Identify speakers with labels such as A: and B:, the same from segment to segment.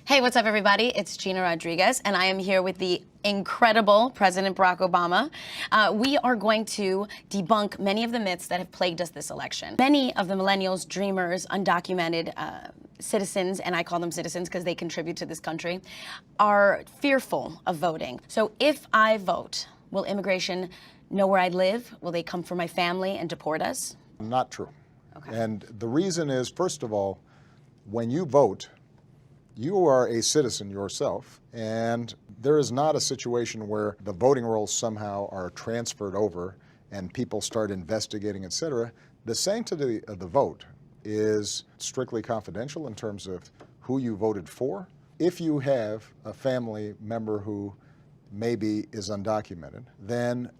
A: Hey, what's up, everybody? It's Gina Rodriguez, and I am here with the incredible President Barack Obama. We are going to debunk many of the myths that have plagued us this election. Many of the millennials, dreamers, undocumented citizens, and I call them citizens because they contribute to this country, are fearful of voting. So if I vote, will immigration know where I live? Will they come for my family and deport us?
B: Not true.
A: Okay.
B: And the reason is, first of all, when you vote, you are a citizen yourself, and there is not a situation where the voting rolls somehow are transferred over and people start investigating, etc. The sanctity of the vote is strictly confidential in terms of who you voted for. If you have a family member who maybe is undocumented, then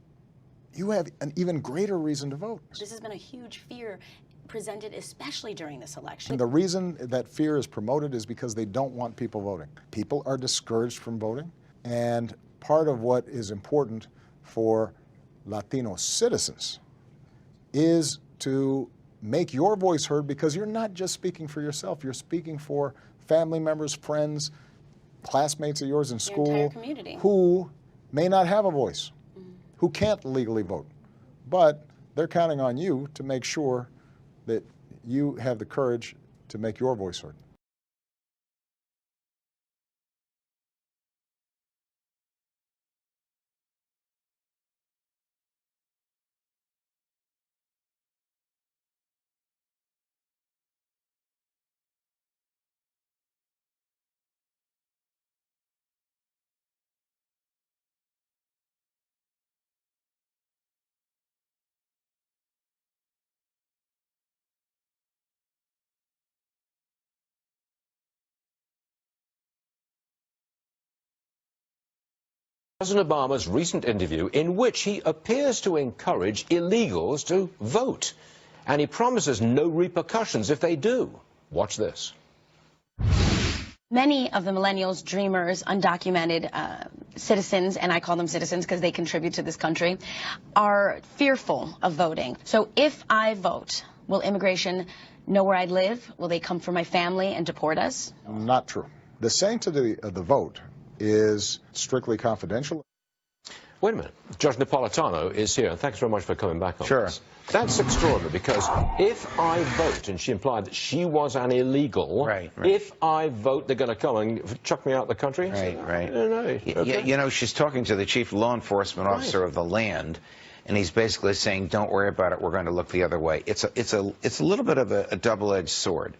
B: you have an even greater reason to vote.
A: This has been a huge fear presented especially during this election.
B: And the reason that fear is promoted is because they don't want people voting. People are discouraged from voting, and part of what is important for Latino citizens is to make your voice heard, because you're not just speaking for yourself, you're speaking for family members, friends, classmates of yours in school who may not have a voice, who can't legally vote, but they're counting on you to make sure that you have the courage to make your voice heard.
C: President Obama's recent interview, in which he appears to encourage illegals to vote, and he promises no repercussions if they do. Watch this.
A: Many of the millennials, dreamers, undocumented citizens, and I call them citizens because they contribute to this country, are fearful of voting. So if I vote, will immigration know where I live? Will they come for my family and deport us?
B: Not true. The sanctity of the vote is strictly confidential.
C: Wait a minute. Judge Napolitano is here, and thanks very much for coming back on
D: Sure.
C: this. That's extraordinary, because if I vote, and she implied that she was an illegal,
D: Right.
C: if I vote, they're going to come and chuck me out the country?
D: Right.
C: No. Okay.
D: You know, she's talking to the chief law enforcement officer of the land, and he's basically saying, don't worry about it, we're going to look the other way. It's a little bit of a double-edged sword.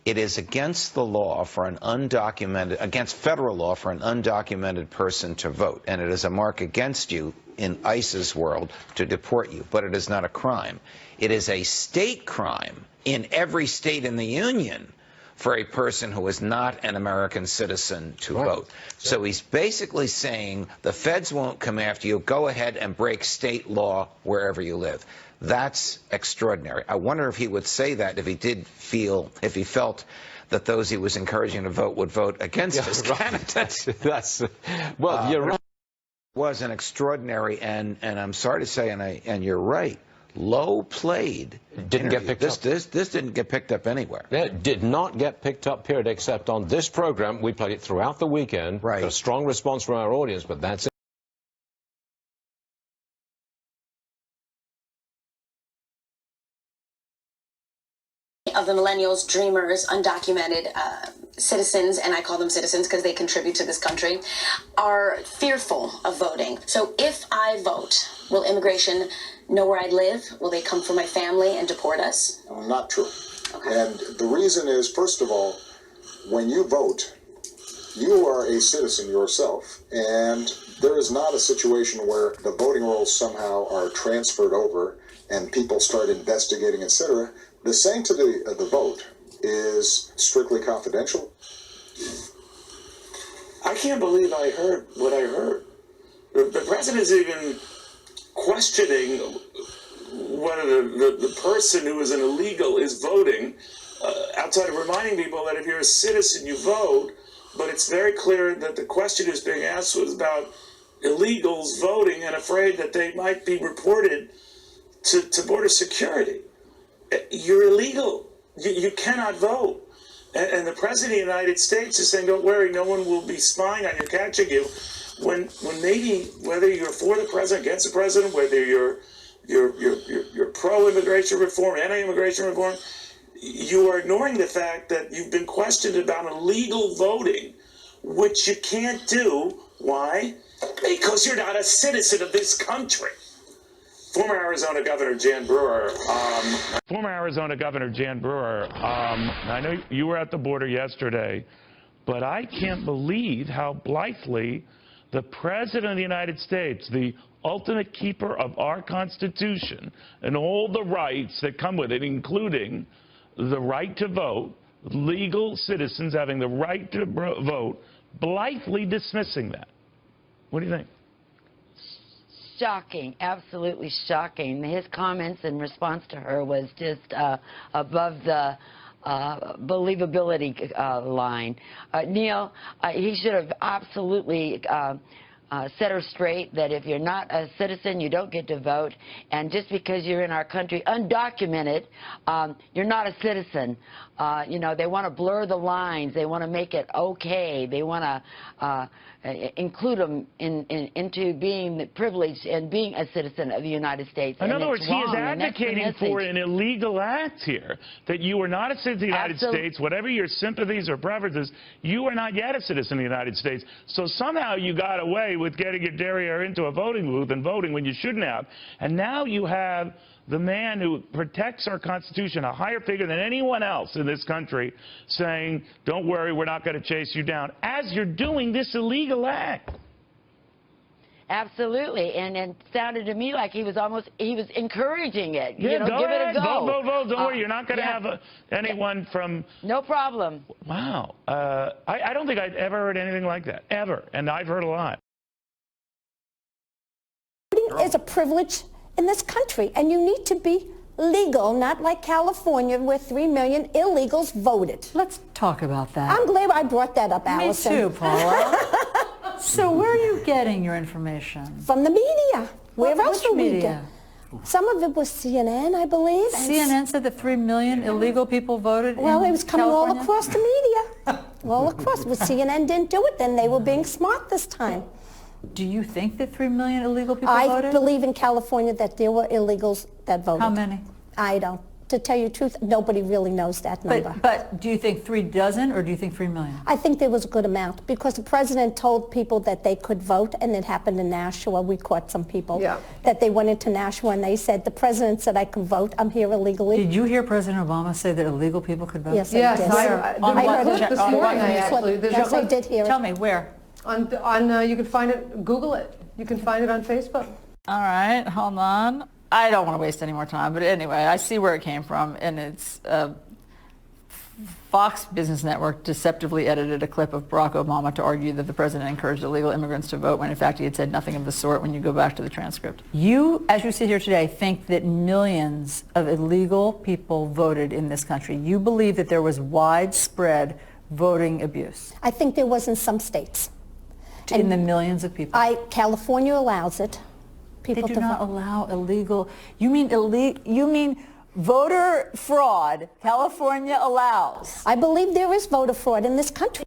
D: It is against the law for an undocumented, against federal law for an undocumented person to vote, and it is a mark against you in ICE's world to deport you, but it is not a crime. It is a state crime in every state in the union for a person who is not an American citizen to vote. So he's basically saying the feds won't come after you, go ahead and break state law wherever you live. That's extraordinary. I wonder if he would say that if he felt that those he was encouraging to vote would vote against his candidate.
C: Well, you're right.
D: Was an extraordinary, and I'm sorry to say, and you're right, low played.
C: Didn't get picked up.
D: This didn't get picked up anywhere.
C: It did not get picked up, period, except on this program. We played it throughout the weekend.
D: Right.
C: Got a strong response from our audience, but that's it.
A: Of the millennials, dreamers, undocumented citizens, and I call them citizens because they contribute to this country, are fearful of voting. So if I vote, will immigration know where I live? Will they come for my family and deport us?
B: Not true.
A: Okay.
B: And the reason is, first of all, when you vote, you are a citizen yourself, and there is not a situation where the voting rolls somehow are transferred over and people start investigating, etc. The sanctity of the vote is strictly confidential.
E: I can't believe I heard what I heard. The president's even questioning whether the person who is an illegal is voting, outside of reminding people that if you're a citizen, you vote. But it's very clear that the question is being asked was about illegals voting and afraid that they might be reported to border security. You're illegal. You cannot vote. And the President of the United States is saying, don't worry, no one will be spying on you, catching you. When maybe, whether you're for the president, against the president, whether you're pro-immigration reform, anti-immigration reform, you are ignoring the fact that you've been questioned about illegal voting, which you can't do. Why? Because you're not a citizen of this country. Former Arizona Governor Jan Brewer.
F: I know you were at the border yesterday, but I can't believe how blithely the President of the United States, the ultimate keeper of our Constitution and all the rights that come with it, including the right to vote, legal citizens having the right to vote, blithely dismissing that. What do you think?
G: Shocking, absolutely shocking. His comments in response to her was just above the believability line. Neil, he should have absolutely set her straight that if you're not a citizen, you don't get to vote. And just because you're in our country undocumented, you're not a citizen. You know, they want to blur the lines. They want to make it okay. They want to include them into being privileged and being a citizen of the United States.
F: In other words, he is advocating for an illegal act here, that you are not a citizen of the United States, whatever your sympathies or preferences, you are not yet a citizen of the United States. So somehow you got away with getting your derriere into a voting booth and voting when you shouldn't have. And now you have the man who protects our Constitution, a higher figure than anyone else in this country, saying, don't worry, we're not going to chase you down, as you're doing this illegal act.
G: Absolutely, and it sounded to me like he was encouraging it.
F: Yeah,
G: you know,
F: go
G: give
F: ahead.
G: it a go.
F: Vote. Don't worry, you're not going to have anyone from...
G: No problem.
F: Wow. I don't think I'd ever heard anything like that, ever, and I've heard a lot.
H: Voting is a privilege in this country, and you need to be legal, not like California, where 3 million illegals voted.
I: Let's talk about that.
H: I'm glad I brought that up, Allison.
I: Me too, Paula. So where are you getting your information?
H: From the media. Where else
I: Which
H: would we
I: media?
H: get? Some of it was CNN, I believe.
I: CNN said that 3 million illegal people voted
H: Well,
I: in
H: it was coming
I: California?
H: all across the media. All across. Well, CNN didn't do it, then they were being smart this time.
I: Do you think that 3 million illegal people
H: I
I: voted?
H: believe in California that there were illegals that voted.
I: How many?
H: I don't. To tell you the truth, nobody really knows that number.
I: But do you think 3 dozen or do you think 3 million?
H: I think there was a good amount because the president told people that they could vote, and it happened in Nashua. We caught some people that they went into Nashua and they said, the president said I can vote. I'm here illegally.
I: Did you hear President Obama say that illegal people could vote?
H: Yes, I did.
I: On
H: I
I: what?
H: heard it
J: this morning, actually.
H: Yes, I did hear it.
I: Tell me, where?
J: You can find it, Google it. You can find it on Facebook.
I: All right, hold on. I don't want to waste any more time, but anyway, I see where it came from, and it's Fox Business Network deceptively edited a clip of Barack Obama to argue that the president encouraged illegal immigrants to vote when in fact he had said nothing of the sort when you go back to the transcript. You, as you sit here today, think that millions of illegal people voted in this country. You believe that there was widespread voting abuse.
H: I think there was in some states.
I: In the millions of people.
H: California allows it.
I: They do not allow illegal. You mean voter fraud? California allows.
H: I believe there is voter fraud in this country.